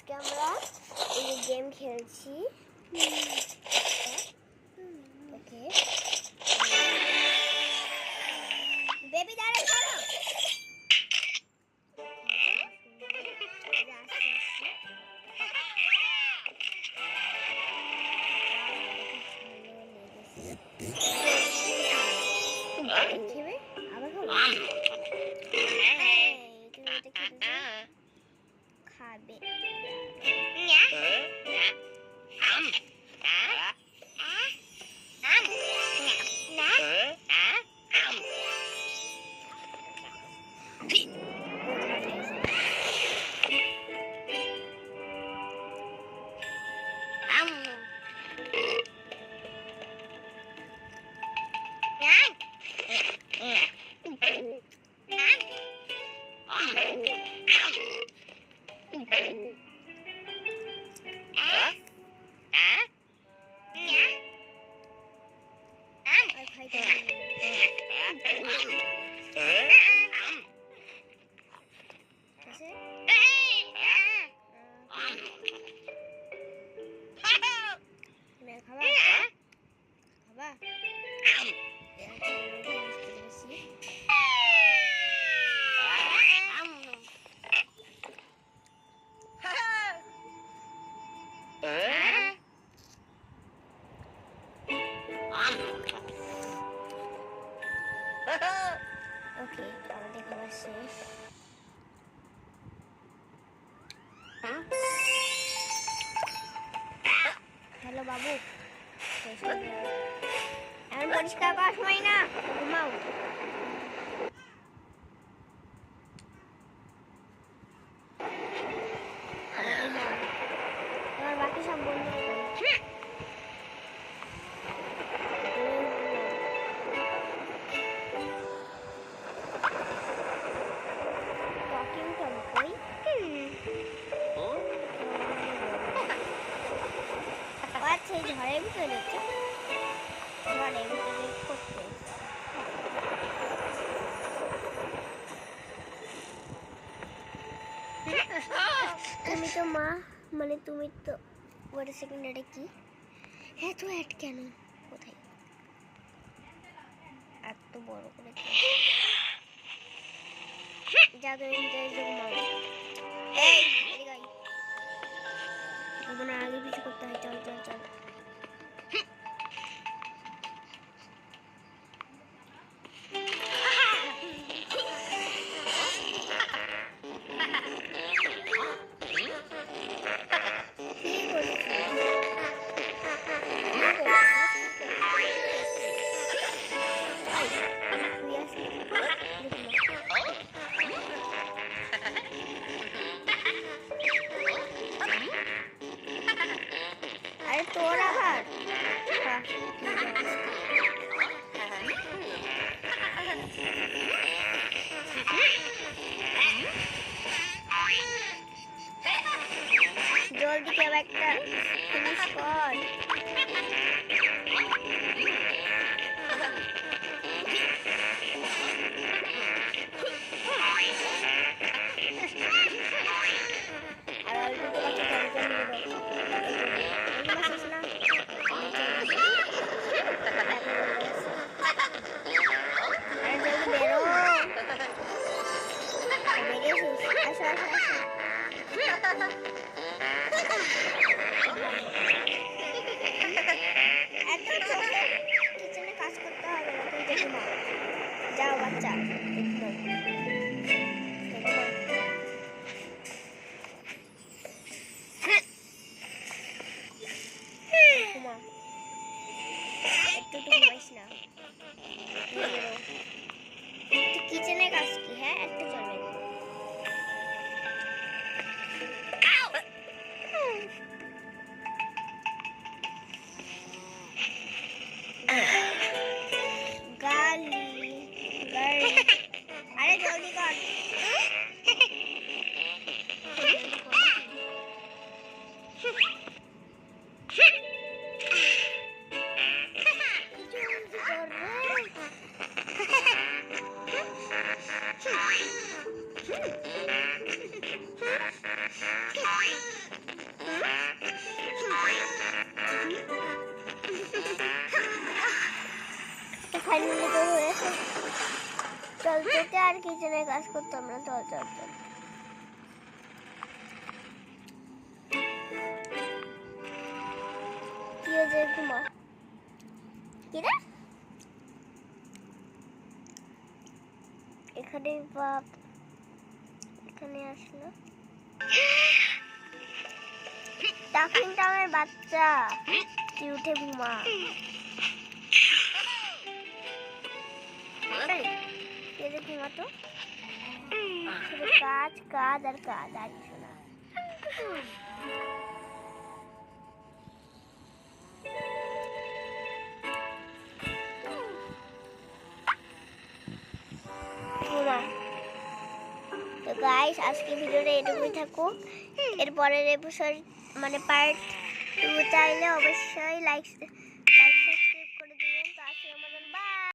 আজকে আমরা এই গেম খেলছি। ওকে বেবি দাঁড়া করো। খাবে ওকে আমাদের খাবার শেষ। হ্যালো বাবু, এখন পরিষ্কার করার সময় না, ঘুমাও। তোমার বাকি সব বন্ধু সেই ঝড়ের ভিতরে যাচ্ছে, ঝড়ের ভিতরে করতে তুমি তো মা, মানে তুমি তো ওয়াটার সেকেন্ড এটা কি এত অ্যাড কেন, কোথায় এত বড় করে যা তুমি আগে পিছু করতে হয়। চল চল চল তোরা হার জলদি কেউ একটা ফিনিশ কর। আর কিচেনে কাজ করতে হবে না, তুই দেখে নাও। যাও বাচ্চা একটু ঘুমাইস না, কিচেনে কাজ কি? হ্যাঁ একটু চলবে। আর কিচেনের কাজ করতাম না। চল চল চল। কি হয়েছে? ঘুমা। কি রে? এখানে বাপ এখানে আসলো টাকিং টামের বাচ্চা। তুই উঠে ঘুমা। ঘুমা তো, শুধু কাজ কাজ আর কাজ, আর কিছু না। ঘুমা। তো গাইস, আজকে ভিডিওটা এটুকুই থাকুক। এরপরের এপিসোড মানে পার্ট 2 চাইলে অবশ্যই লাইক